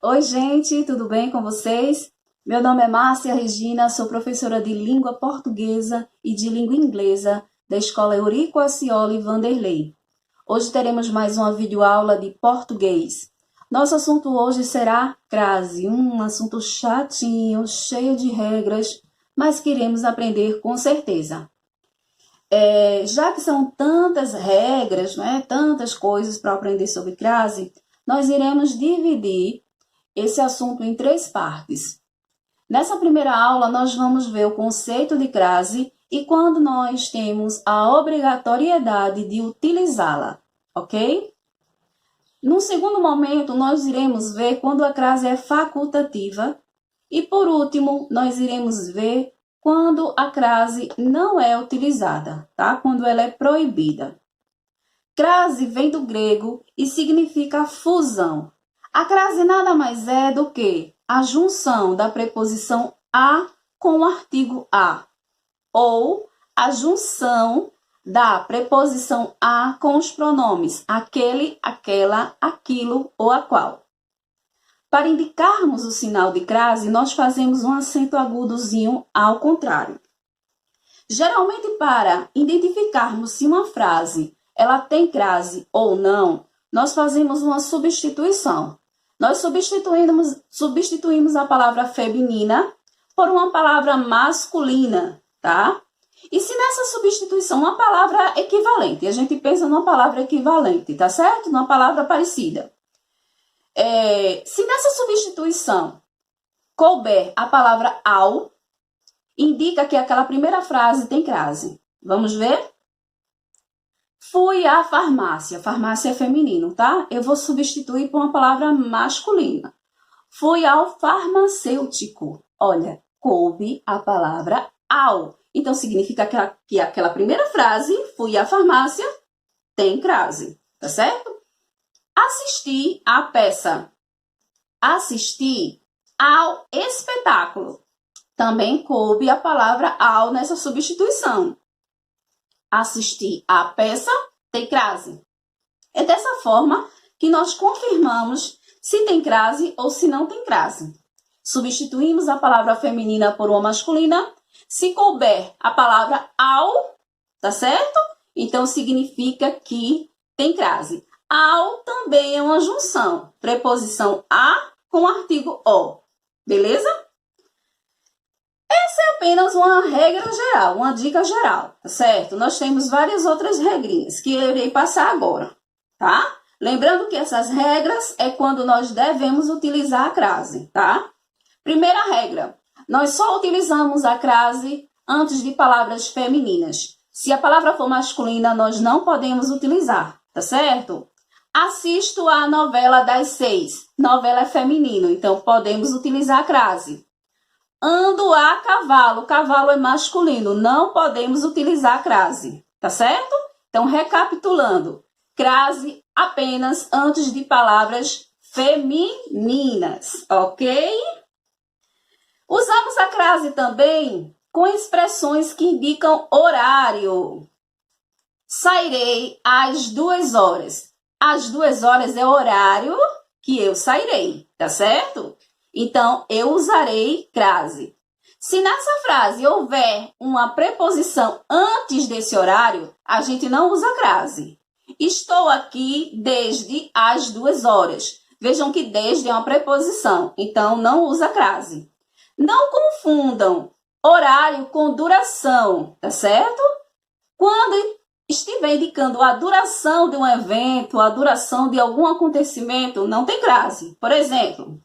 Oi, gente, tudo bem com vocês? Meu nome é Márcia Regina, sou professora de língua portuguesa e de língua inglesa da Escola Eurico Accioli Vanderlei. Hoje teremos mais uma videoaula de português. Nosso assunto hoje será crase, um assunto chatinho, cheio de regras, mas que iremos aprender com certeza. Já que são tantas regras, tantas coisas para aprender sobre crase, nós iremos dividir esse assunto em 3 partes. Nessa primeira aula, nós vamos ver o conceito de crase e quando nós temos a obrigatoriedade de utilizá-la, ok? Num segundo momento, nós iremos ver quando a crase é facultativa e, por último, nós iremos ver quando a crase não é utilizada, tá? Quando ela é proibida. Crase vem do grego e significa fusão. A crase nada mais é do que a junção da preposição a com o artigo a, ou a junção da preposição a com os pronomes aquele, aquela, aquilo ou a qual. Para indicarmos o sinal de crase, nós fazemos um acento agudozinho ao contrário. Geralmente, para identificarmos se uma frase ela tem crase ou não, nós fazemos uma substituição. Nós substituímos a palavra feminina por uma palavra masculina, tá? E se nessa substituição uma palavra equivalente, a gente pensa numa palavra equivalente, tá certo? Numa palavra parecida. Se nessa substituição couber a palavra ao, indica que aquela primeira frase tem crase. Vamos ver? Fui à farmácia. Farmácia é feminino, tá? Eu vou substituir por uma palavra masculina. Fui ao farmacêutico. Olha, coube a palavra ao. Então, significa que aquela primeira frase, fui à farmácia, tem crase, tá certo? Assisti à peça. Assisti ao espetáculo. Também coube a palavra ao nessa substituição. Assistir à peça tem crase. É dessa forma que nós confirmamos se tem crase ou se não tem crase. Substituímos a palavra feminina por uma masculina. Se couber a palavra ao, tá certo? Então significa que tem crase. Ao também é uma junção. Preposição a com artigo o. Beleza? Essa é apenas uma regra geral, uma dica geral, tá certo? Nós temos várias outras regrinhas que eu irei passar agora, tá? Lembrando que essas regras é quando nós devemos utilizar a crase, tá? Primeira regra, nós só utilizamos a crase antes de palavras femininas. Se a palavra for masculina, nós não podemos utilizar, tá certo? Assisto a novela das 6. Novela é feminino, então podemos utilizar a crase. Ando a cavalo. Cavalo é masculino, não podemos utilizar a crase, tá certo? Então, recapitulando. Crase apenas antes de palavras femininas, ok? Usamos a crase também com expressões que indicam horário. Sairei às 2 horas. Às 2 horas é o horário que eu sairei, tá certo? Então, eu usarei crase. Se nessa frase houver uma preposição antes desse horário, a gente não usa crase. Estou aqui desde as 2 horas. Vejam que desde é uma preposição, então não usa crase. Não confundam horário com duração, tá certo? Quando estiver indicando a duração de um evento, a duração de algum acontecimento, não tem crase. Por exemplo,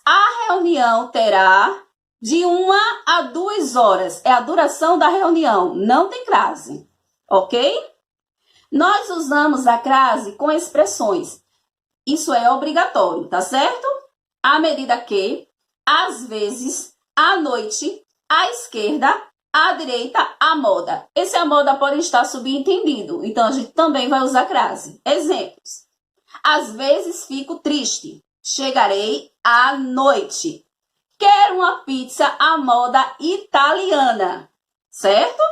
a reunião terá de 1 a 2 horas. É a duração da reunião, não tem crase, ok? Nós usamos a crase com expressões. Isso é obrigatório, tá certo? À medida que, às vezes, à noite, à esquerda, à direita, à moda. Esse à moda pode estar subentendido, então a gente também vai usar crase. Exemplos. Às vezes fico triste. Chegarei à noite. Quero uma pizza à moda italiana, certo?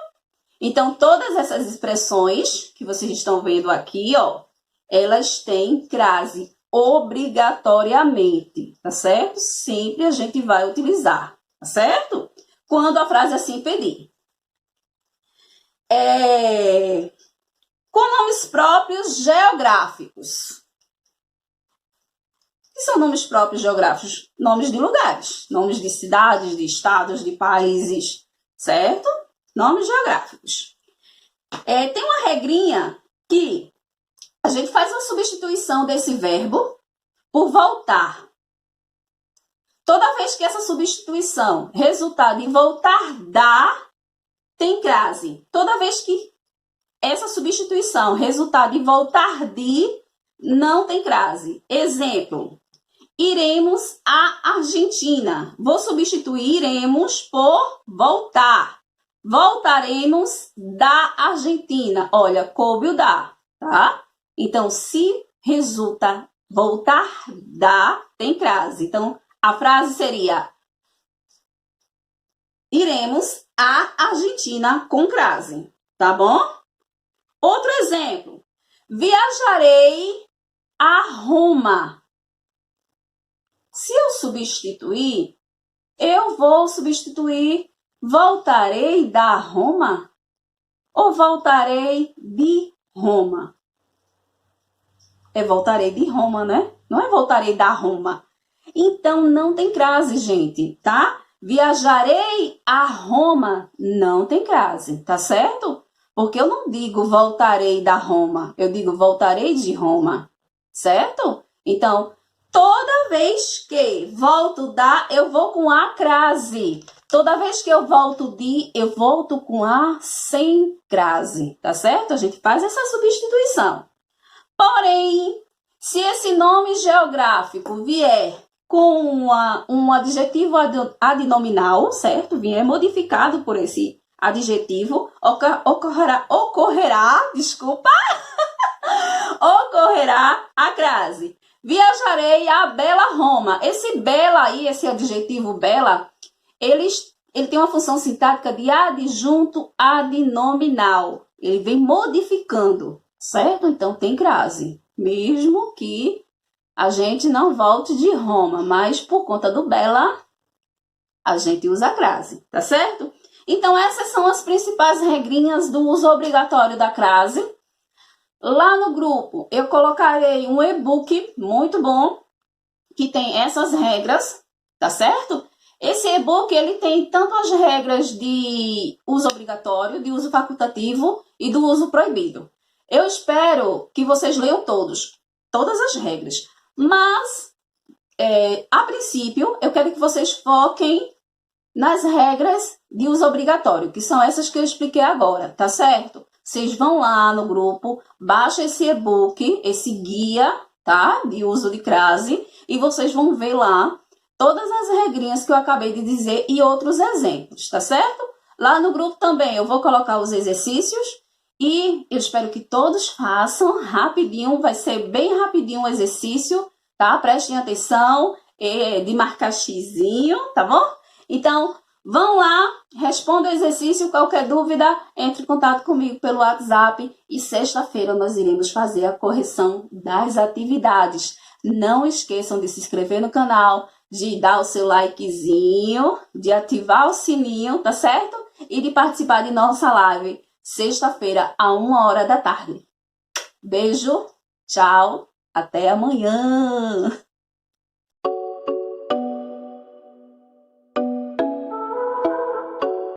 Então, todas essas expressões que vocês estão vendo aqui, ó, elas têm crase obrigatoriamente, tá certo? Sempre a gente vai utilizar, tá certo? Quando a frase assim pedir. Com nomes próprios geográficos. O que são nomes próprios geográficos? Nomes de lugares, nomes de cidades, de estados, de países, certo? Nomes geográficos. Tem uma regrinha que a gente faz uma substituição desse verbo por voltar. Toda vez que essa substituição resultar em voltar da, tem crase. Toda vez que essa substituição resultar em voltar de, não tem crase. Exemplo, iremos à Argentina. Vou substituir iremos por voltar. Voltaremos da Argentina. Olha, coube o da, tá? Então, se resulta voltar da, tem crase. Então, a frase seria: iremos à Argentina com crase, tá bom? Outro exemplo. Viajarei a Roma. Se eu substituir, eu vou substituir voltarei da Roma ou voltarei de Roma? É voltarei de Roma, né? Não é voltarei da Roma. Então, não tem crase, gente, tá? Viajarei a Roma, não tem crase, tá certo? Porque eu não digo voltarei da Roma, eu digo voltarei de Roma, certo? Então, toda vez que volto da, eu vou com a crase. Toda vez que eu volto de, eu volto com a sem crase, tá certo? A gente faz essa substituição. Porém, se esse nome geográfico vier com um adjetivo adnominal, certo? Vier modificado por esse adjetivo, ocorrerá a crase. Viajarei a bela Roma. Esse bela aí, esse adjetivo bela, ele tem uma função sintática de adjunto adnominal. Ele vem modificando, certo? Então, tem crase. Mesmo que a gente não volte de Roma, mas por conta do bela, a gente usa a crase, tá certo? Então, essas são as principais regrinhas do uso obrigatório da crase. Lá no grupo, eu colocarei um e-book muito bom, que tem essas regras, tá certo? Esse e-book, ele tem tanto as regras de uso obrigatório, de uso facultativo e do uso proibido. Eu espero que vocês leiam todas as regras. Mas, a princípio, eu quero que vocês foquem nas regras de uso obrigatório, que são essas que eu expliquei agora, tá certo? Vocês vão lá no grupo, baixem esse e-book, esse guia, tá? De uso de crase, e vocês vão ver lá todas as regrinhas que eu acabei de dizer e outros exemplos, tá certo? Lá no grupo também eu vou colocar os exercícios e eu espero que todos façam rapidinho, vai ser bem rapidinho o exercício, tá? Prestem atenção, de marcar xizinho, tá bom? Então, vão lá, responda o exercício, qualquer dúvida, entre em contato comigo pelo WhatsApp e sexta-feira nós iremos fazer a correção das atividades. Não esqueçam de se inscrever no canal, de dar o seu likezinho, de ativar o sininho, tá certo? E de participar de nossa live, sexta-feira, à 1h da tarde. Beijo, tchau, até amanhã!